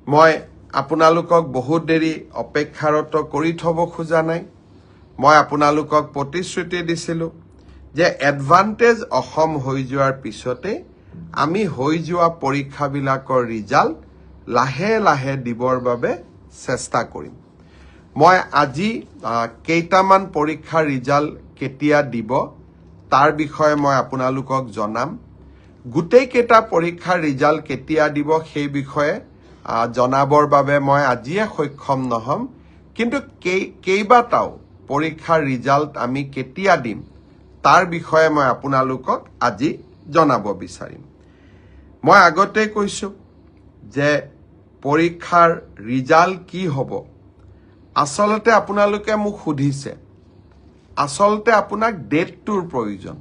মই আপোনালোকক বহুত দেৰি অপেক্ষাৰত কৰি থব খোজা নাই। মই আপোনালোকক প্ৰতিশ্ৰুতি দিছিলোঁ যে এডভান্টেজ অসম হৈ যোৱাৰ পিছতে আমি হৈ যোৱা পৰীক্ষাবিলাকৰ ৰিজাল্ট লাহে লাহে দিবৰ বাবে চেষ্টা কৰিম। মই আজি কেইটামান পৰীক্ষাৰ ৰিজাল্ট কেতিয়া দিব তাৰ বিষয়ে মই আপোনালোকক জনাম। গোটেই কেইটা পৰীক্ষাৰ ৰিজাল্ট কেতিয়া দিব সেই বিষয়ে জনাবৰ বাবে মই আজিয়ে সক্ষম নহম, কিন্তু কেইবাটাও পৰীক্ষাৰ ৰিজাল্ট আমি কেতিয়া দিম তাৰ বিষয়ে মই আপোনালোকক আজি জনাব বিচাৰিম। মই আগতে কৈছোঁ যে পৰীক্ষাৰ ৰিজাল্ট কি হ'ব। আচলতে আপোনালোকে মোক সুধিছে, আচলতে আপোনাক ডেটটোৰ প্ৰয়োজন,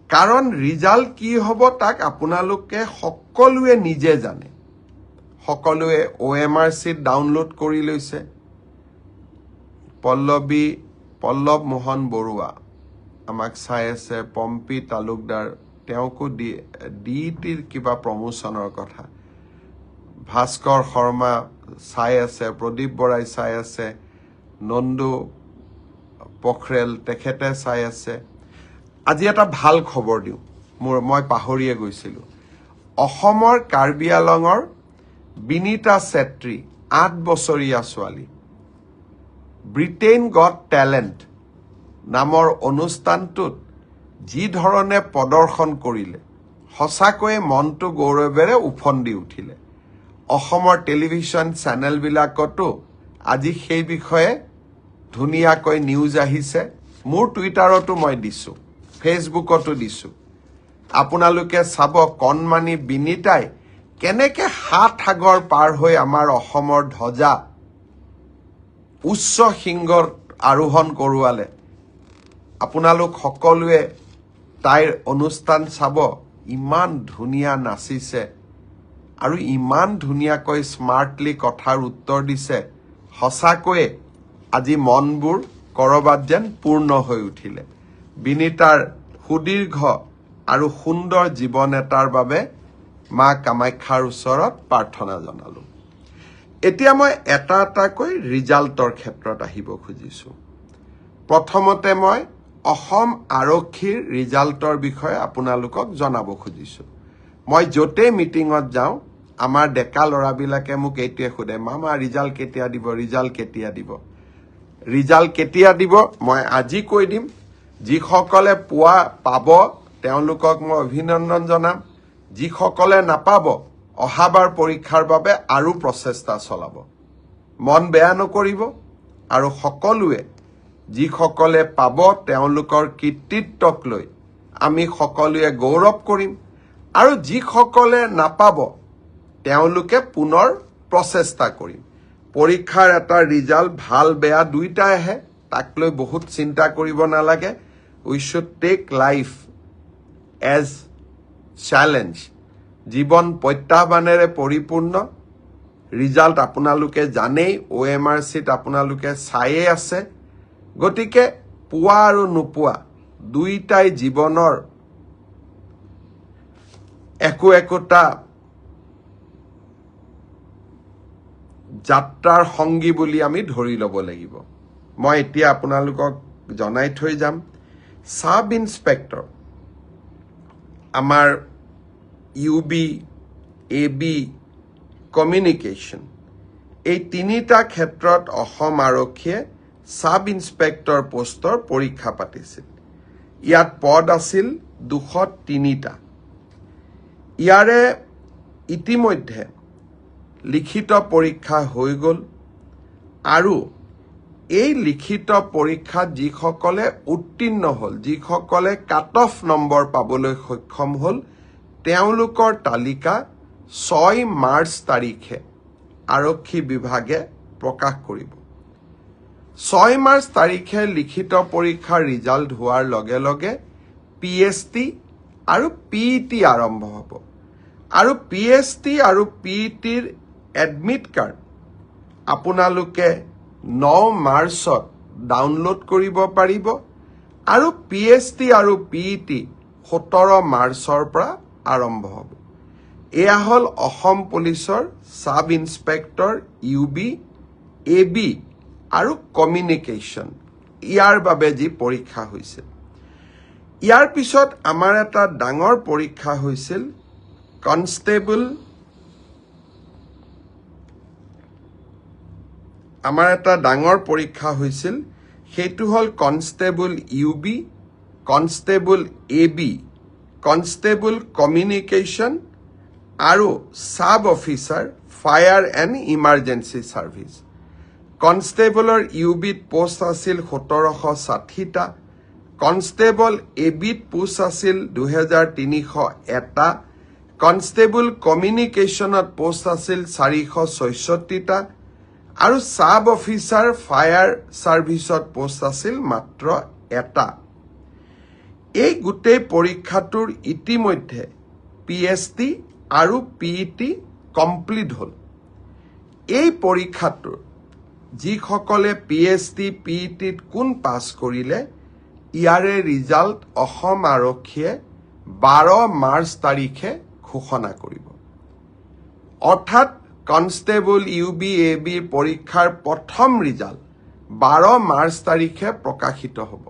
কাৰণ ৰিজাল্ট কি হ'ব তাক আপোনালোকে সকলোৱে নিজে জানে। সকলোৱে OMRCত ডাউনলোড কৰি লৈছে। পল্লৱ মোহন বৰুৱা আমাক চাই আছে, পম্পী তালুকদাৰ তেওঁকো DETৰ কিবা প্ৰমোচনৰ কথা, ভাস্কৰ শৰ্মা চাই আছে, প্ৰদীপ বৰাই চাই আছে, নন্দু পখৰেল তেখেতে চাই আছে। আজি এটা ভাল খবৰ দিওঁ, মই পাহৰিয়ে গৈছিলোঁ। অসমৰ কাৰ্বি আলঙৰ বিনীতা চেত্ৰী 8 বছৰীয়া ছোৱালী ব্ৰিটেইন গট টেলেণ্ট নামৰ অনুষ্ঠানটোত যি ধৰণে প্ৰদৰ্শন কৰিলে সঁচাকৈয়ে মনটো গৌৰৱেৰে উফন্দি উঠিলে। অসমৰ টেলিভিছন চেনেলবিলাকতো আজি সেই বিষয়ে ধুনীয়াকৈ নিউজ আহিছে। মোৰ টুইটাৰতো মই দিছোঁ, ফেচবুকতো দিছোঁ। আপোনালোকে চাব কণমানি বিনীতাই কেনেকৈ 7 সাগৰ পাৰ হৈ আমাৰ অসমৰ ধ্বজা উচ্চ শৃংগত আৰোহণ কৰোৱালে। আপোনালোক সকলোৱে তাইৰ অনুষ্ঠান চাব, ইমান ধুনীয়া নাচিছে আৰু ইমান ধুনীয়াকৈ স্মাৰ্টলি কথাৰ উত্তৰ দিছে। সঁচাকৈয়ে আজি মনবোৰ ক'ৰবাত যেন পূৰ্ণ হৈ উঠিলে। বিনীতাৰ সুদীৰ্ঘ আৰু সুন্দৰ জীৱন এটাৰ বাবে মা কামাখ্যাৰ ওচৰত প্ৰাৰ্থনা জনালোঁ। এতিয়া মই এটা এটাকৈ ৰিজাল্টৰ ক্ষেত্ৰত আহিব খুজিছোঁ। প্ৰথমতে মই অসম আৰক্ষীৰ ৰিজাল্টৰ বিষয়ে আপোনালোকক জনাব খুজিছোঁ। মই য'তেই মিটিঙত যাওঁ আমাৰ ডেকা ল'ৰাবিলাকে মোক এইটোৱে সোধে, মামা ৰিজাল্ট কেতিয়া দিব, ৰিজাল্ট কেতিয়া দিব। ৰিজাল্ট কেতিয়া দিব মই আজি কৈ দিম। যিসকলে পাব তেওঁলোকক মই অভিনন্দন জনাম। যিসকলে নাপাব অহাবাৰ পৰীক্ষাৰ বাবে আৰু প্ৰচেষ্টা চলাব। মন বেয়া নকৰিব আৰু সকলোৱে যিসকলে পাব তেওঁলোকৰ কৃতিত্বক লৈ আমি সকলোৱে গৌৰৱ কৰিম, আৰু যিসকলে নাপাব তেওঁলোকে পুনৰ প্ৰচেষ্টা কৰিম। পৰীক্ষাৰ এটা ৰিজাল্ট ভাল বেয়া দুইটাই আহে, তাক লৈ বহুত চিন্তা কৰিব নালাগে। We should take life as challenge. জীৱন প্ৰত্যাহ্বানেৰে পৰিপূৰ্ণ। ৰিজাল্ট আপোনালোকে জানেই, OMRCত আপোনালোকে চায়ে আছে। গতিকে পোৱা আৰু নোপোৱা দুইটাই জীৱনৰ একোটা যাত্ৰাৰ সংগী বুলি আমি ধৰি ল'ব লাগিব। মই এতিয়া আপোনালোকক জনাই থৈ যাম, সাব ইন্সপেক্টৰ আমাৰ UB, AB, কমিউনিকেশ্যন এই তিনিটা ক্ষেত্ৰত অসম আৰক্ষীয়ে সাব ইন্সপেক্টৰ পোষ্টৰ পৰীক্ষা পাতিছিল। ইয়াত পদ আছিল 203টা। ইয়াৰে ইতিমধ্যে লিখিত পৰীক্ষা হৈ গ'ল, আৰু এই লিখিত পৰীক্ষাত যিসকলে উত্তীৰ্ণ হ'ল, যিসকলে কাট অফ নম্বৰ পাবলৈ সক্ষম হ'ল, তেওঁলোকৰ তালিকা 6 মাৰ্চ তাৰিখে আৰক্ষী বিভাগে প্ৰকাশ কৰিব। 6 মাৰ্চ তাৰিখে লিখিত পৰীক্ষাৰ ৰিজাল্ট হোৱাৰ লগে লগে PST আৰু PET আৰম্ভ হ'ব, আৰু PST আৰু PETৰ এডমিট কাৰ্ড আপোনালোকে 9 মাৰ্চত ডাউনলোড কৰিব পাৰিব, আৰু PST আৰু PET 17 মাৰ্চৰ পৰা আৰম্ভ হ'ব। এয়া হ'ল অসম পুলিচৰ সাব ইন্সপেক্টৰ UB AB আৰু কমিউনিকেশ্যন ইয়াৰ বাবে যি পৰীক্ষা হৈছিল ইয়াৰ পিছত আমাৰ এটা ডাঙৰ পৰীক্ষা হৈছিল কনষ্টেবল সেইটো হ'ল constable UB constable AB constable communication আৰু sub officer fire and emergency service কনষ্টেবলৰ UBত পোষ্ট আছিল 1760টা কনষ্টেবল ABত পোষ্ট আছিল 2301টা কনষ্টেবল কমিউনিকেশ্যনত পোষ্ট আছিল 466টা আৰু সাব অফিচাৰ ফায়াৰ ছাৰ্ভিচত পোষ্ট আছিল মাত্ৰ এটা এই গোটেই পৰীক্ষাটোৰ ইতিমধ্যে PST আৰু PET কমপ্লিট হ'ল এই পৰীক্ষাটোৰ যিসকলে PST PETত কোন পাছ কৰিলে ইয়াৰে ৰিজাল্ট অসম আৰক্ষীয়ে 12 মাৰ্চ তাৰিখে ঘোষণা কৰিব অৰ্থাৎ কনষ্টেবল UB AB পৰীক্ষাৰ প্ৰথম ৰিজাল্ট 12 মাৰ্চ তাৰিখে প্ৰকাশিত হ'ব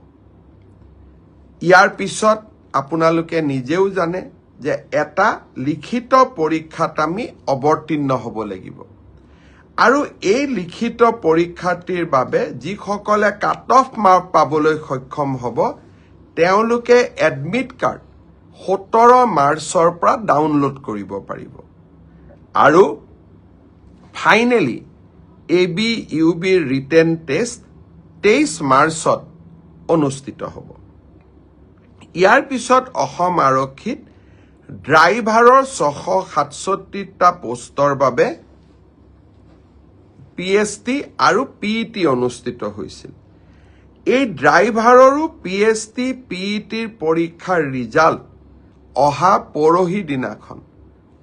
ইয়াৰ পিছত আপোনালোকে নিজেও জানে যে এটা লিখিত পৰীক্ষাত আমি অৱতীৰ্ণ হ'ব লাগিব আৰু এই লিখিত পৰীক্ষাটিৰ বাবে যিসকলে কাট অফ মাৰ্ক পাবলৈ সক্ষম হ'ব তেওঁলোকে এডমিট কাৰ্ড 17 মাৰ্চৰ পৰা ডাউনলোড কৰিব পাৰিব আৰু finally AB UB written test 23 মাৰ্চত অনুষ্ঠিত হ'ব ইয়াৰ পিছত অসম আৰক্ষীত ড্ৰাইভাৰৰ 667টা পোষ্টৰ বাবে PST আৰু PET অনুষ্ঠিত হৈছিল এই ড্ৰাইভাৰৰো PST PETৰ পৰীক্ষাৰ ৰিজাল্ট অহা পৰহি দিনাখন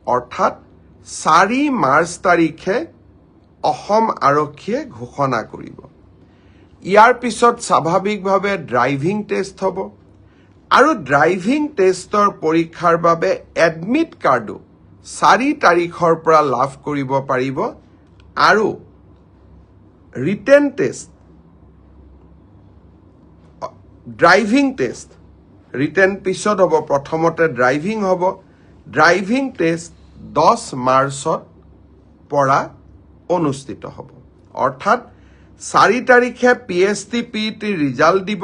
অৰ্থাৎ 4 মাৰ্চ তাৰিখে অসম আৰক্ষীয়ে ঘোষণা কৰিব ইয়াৰ পিছত স্বাভাৱিকভাৱে ড্ৰাইভিং টেষ্ট হ'ব আৰু ড্ৰাইভিং টেষ্টৰ পৰীক্ষাৰ বাবে এডমিট কাৰ্ডো 4 তাৰিখৰ পৰা লাভ কৰিব পাৰিব আৰু written test driving test written পিছত হ'ব প্ৰথমতে ড্ৰাইভিং হ'ব ড্ৰাইভিং টেষ্ট 10 মাৰ্চত পৰা অনুষ্ঠিত হ'ব অৰ্থাৎ 4 তাৰিখে PST PET ৰিজাল্ট দিব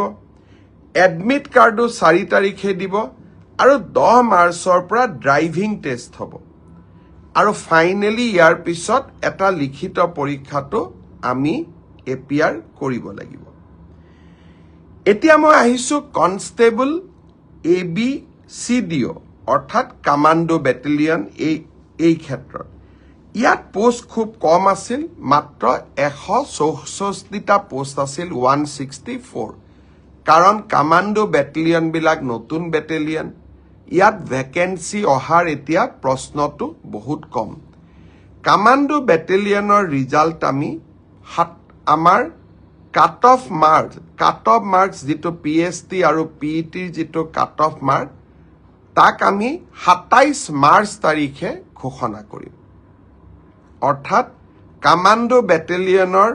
এডমিট কাৰ্ডো 4 তাৰিখে দিব আৰু 10 মাৰ্চৰ পৰা ড্ৰাইভিং টেষ্ট হ'ব আৰু ফাইনেলি ইয়াৰ পিছত এটা লিখিত পৰীক্ষাটো আমি এপিয়াৰ কৰিব লাগিব এতিয়া মই আহিছো কনষ্টেবল AB CDO অৰ্থাৎ কমাণ্ডো বেটেলিয়ন এই ক্ষেত্ৰত ইয়াত পোষ্ট খুব কম আছিল মাত্ৰ 164টা পোষ্ট আছিল 164 কাৰণ কমাণ্ডো বেটেলিয়ন বিলাক নতুন বেটেলিয়ন ইয়াত ভ্যাকেন্সি অহাৰ এতিয়া প্ৰশ্নটো বহুত কম কমাণ্ডো বেটেলিয়নৰ ৰিজাল্ট আমি আমাৰ কাট অফ মাৰ্কস যেটো PST আৰু PETৰ যেটো কাট অফ মাৰ্ক তাক আমি 27 মাৰ্চ তাৰিখে ঘোষণা কৰিম অৰ্থাৎ কমাণ্ডো বেটেলিয়নৰ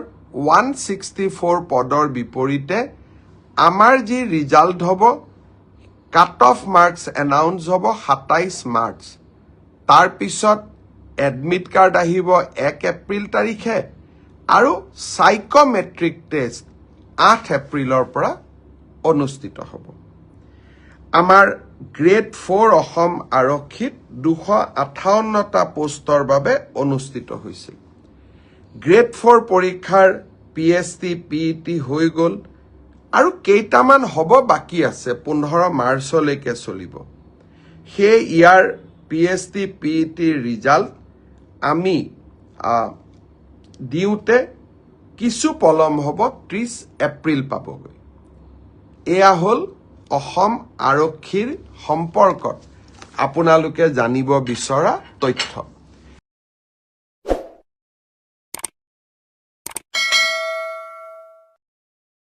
164 পদৰ বিপৰীতে আমাৰ যি ৰিজাল্ট হ'ব কাট অফ মাৰ্কস এনাউন্স হ'ব 27 মাৰ্চ তাৰ পিছত এডমিট কাৰ্ড আহিব 1 এপ্ৰিল তাৰিখে আৰু সাইকোমেট্ৰিক টেষ্ট 8 এপ্ৰিলৰ পৰা অনুষ্ঠিত হ'ব আমাৰ গ্ৰেড 4 অসম আৰক্ষীত 258টা পোষ্টৰ বাবে অনুষ্ঠিত হৈছিল গ্ৰেড 4 পৰীক্ষাৰ PST PET হৈ গ'ল আৰু কেইটামান হ'ব বাকি আছে 15 মাৰ্চলৈকে চলিব হে ইয়াৰ PST PET ৰিজাল্ট আমি দিওতে কিছু পলম হ'ব 30 এপ্ৰিল পাবগৈ এয়া হ'ল অসম আৰক্ষীৰ সম্পৰ্কত আপোনালোকে জানিব বিচৰা তথ্য